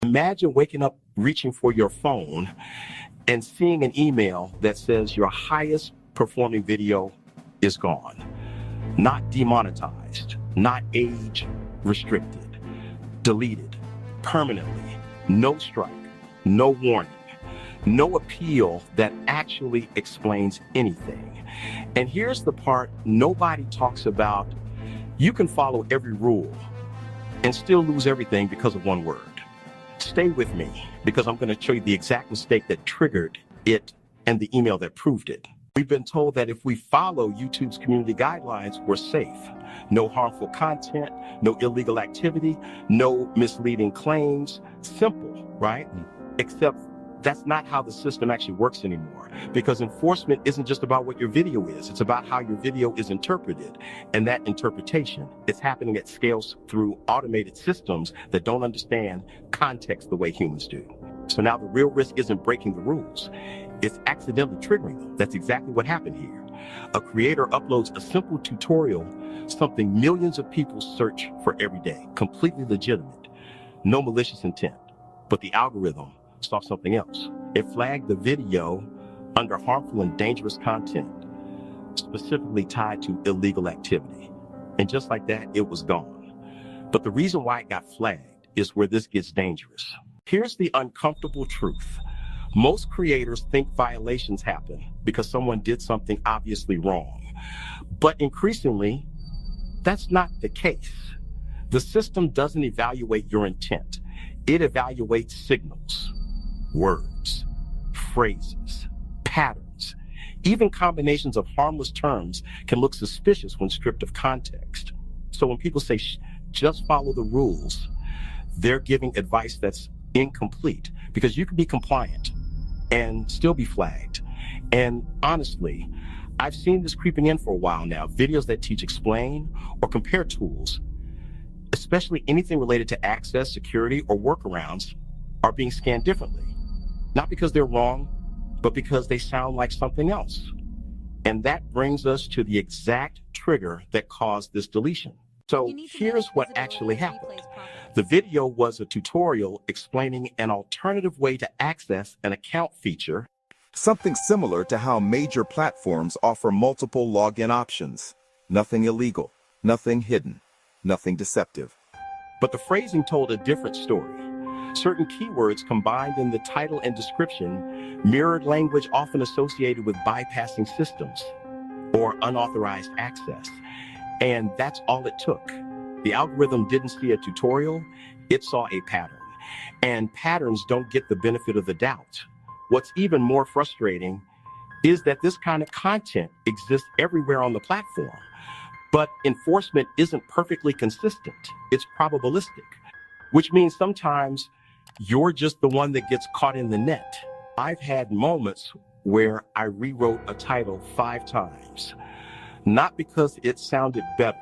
Imagine waking up, reaching for your phone, and seeing an email that says your highest performing video is gone. Not demonetized, not age restricted, deleted permanently, no strike, no warning, no appeal that actually explains anything. And here's the part nobody talks about. You can follow every rule and still lose everything because of one word. Stay with me, because I'm going to show you the exact mistake that triggered it and the email that proved it. We've been told that if we follow YouTube's community guidelines, we're safe. No harmful content, no illegal activity, no misleading claims. Simple, right? Except that's not how the system actually works anymore, because enforcement isn't just about what your video is. It's about how your video is interpreted. And that interpretation is happening at scales through automated systems that don't understand context the way humans do. So now the real risk isn't breaking the rules. It's accidentally triggering them. That's exactly what happened here. A creator uploads a simple tutorial, something millions of people search for every day, completely legitimate, no malicious intent. But the algorithm saw something else. It flagged the video under harmful and dangerous content, specifically tied to illegal activity. And just like that, it was gone. But the reason why it got flagged is where this gets dangerous. Here's the uncomfortable truth. Most creators think violations happen because someone did something obviously wrong. But increasingly, that's not the case. The system doesn't evaluate your intent. It evaluates signals, words, phrases, patterns. Even combinations of harmless terms can look suspicious when stripped of context. So when people say, just follow the rules, they're giving advice that's incomplete, because you can be compliant and still be flagged. And honestly, I've seen this creeping in for a while now. Videos that teach explain or compare tools, especially anything related to access, security, or workarounds, are being scanned differently. Not because they're wrong, but because they sound like something else. And that brings us to the exact trigger that caused this deletion. So here's what actually happened. The video was a tutorial explaining an alternative way to access an account feature. Something similar to how major platforms offer multiple login options. Nothing illegal, nothing hidden, nothing deceptive. But the phrasing told a different story. Certain keywords combined in the title and description mirrored language often associated with bypassing systems or unauthorized access. And that's all it took. The algorithm didn't see a tutorial, it saw a pattern. And patterns don't get the benefit of the doubt. What's even more frustrating is that this kind of content exists everywhere on the platform, but enforcement isn't perfectly consistent. It's probabilistic, which means sometimes you're just the one that gets caught in the net. I've had moments where I rewrote a title 5 times, not because it sounded better,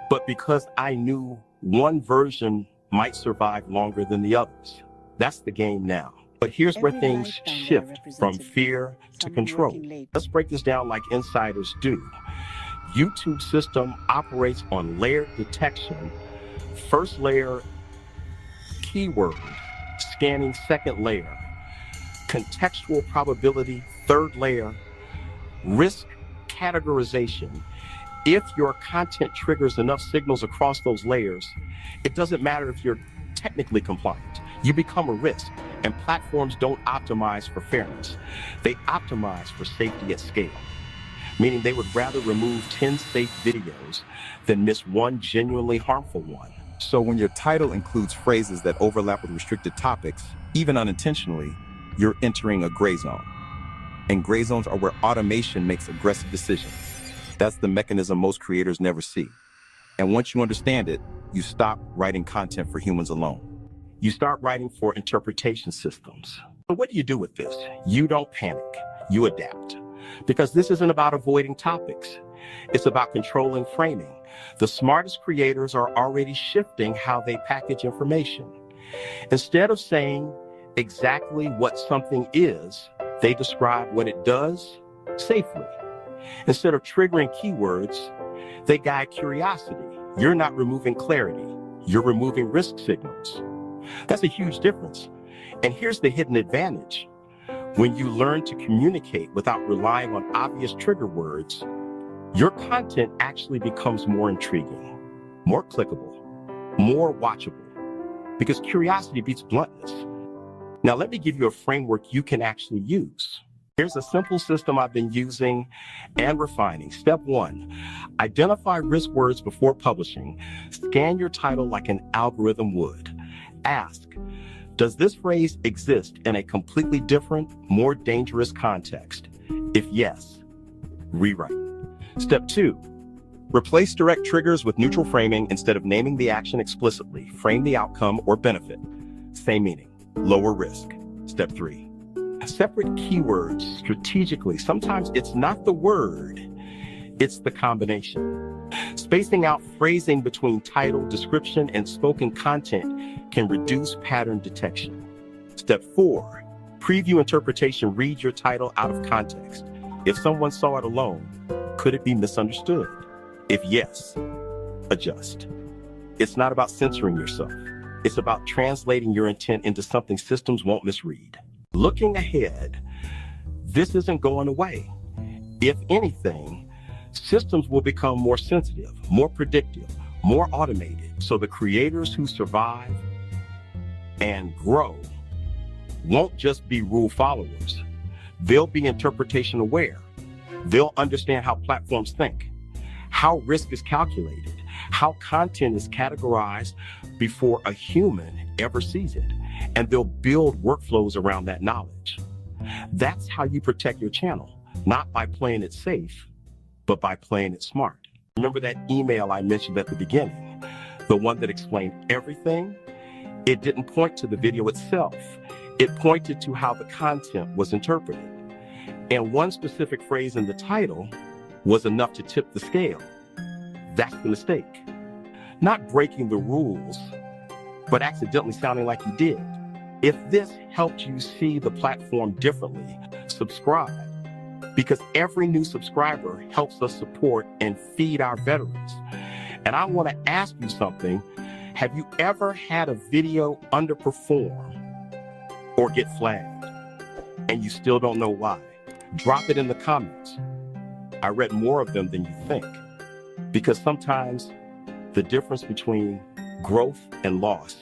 but because I knew one version might survive longer than the others. That's the game now. But here's where things shift from fear to control. Let's break this down like insiders do. YouTube system operates on layered detection. First layer, keyword, scanning second layer, contextual probability, third layer, risk categorization. If your content triggers enough signals across those layers, it doesn't matter if you're technically compliant. You become a risk, and platforms don't optimize for fairness. They optimize for safety at scale, meaning they would rather remove 10 safe videos than miss one genuinely harmful one. So when your title includes phrases that overlap with restricted topics, even unintentionally, you're entering a gray zone. And gray zones are where automation makes aggressive decisions. That's the mechanism most creators never see. And once you understand it, you stop writing content for humans alone. You start writing for interpretation systems. So what do you do with this? You don't panic, you adapt. Because this isn't about avoiding topics. It's about controlling framing. The smartest creators are already shifting how they package information. Instead of saying exactly what something is, they describe what it does safely. Instead of triggering keywords, they guide curiosity. You're not removing clarity, you're removing risk signals. That's a huge difference. And here's the hidden advantage. When you learn to communicate without relying on obvious trigger words, your content actually becomes more intriguing, more clickable, more watchable, because curiosity beats bluntness. Now, let me give you a framework you can actually use. Here's a simple system I've been using and refining. Step 1, identify risk words before publishing. Scan your title like an algorithm would. Ask, does this phrase exist in a completely different, more dangerous context? If yes, rewrite. Step 2, replace direct triggers with neutral framing instead of naming the action explicitly. Frame the outcome or benefit. Same meaning, lower risk. Step 3, separate keywords strategically. Sometimes it's not the word, it's the combination. Spacing out phrasing between title, description, and spoken content can reduce pattern detection. Step 4, preview interpretation. Read your title out of context. If someone saw it alone, could it be misunderstood? If yes, adjust. It's not about censoring yourself. It's about translating your intent into something systems won't misread. Looking ahead, this isn't going away. If anything, systems will become more sensitive, more predictive, more automated, so the creators who survive and grow won't just be rule followers. They'll be interpretation aware. They'll understand how platforms think, how risk is calculated, how content is categorized before a human ever sees it, and they'll build workflows around that knowledge. That's how you protect your channel, not by playing it safe, but by playing it smart. Remember that email I mentioned at the beginning, the one that explained everything? It didn't point to the video itself. It pointed to how the content was interpreted. And one specific phrase in the title was enough to tip the scale. That's the mistake. Not breaking the rules, but accidentally sounding like you did. If this helped you see the platform differently, subscribe, because every new subscriber helps us support and feed our veterans. And I want to ask you something. Have you ever had a video underperform or get flagged and you still don't know why? Drop it in the comments. I read more of them than you think, because sometimes the difference between growth and loss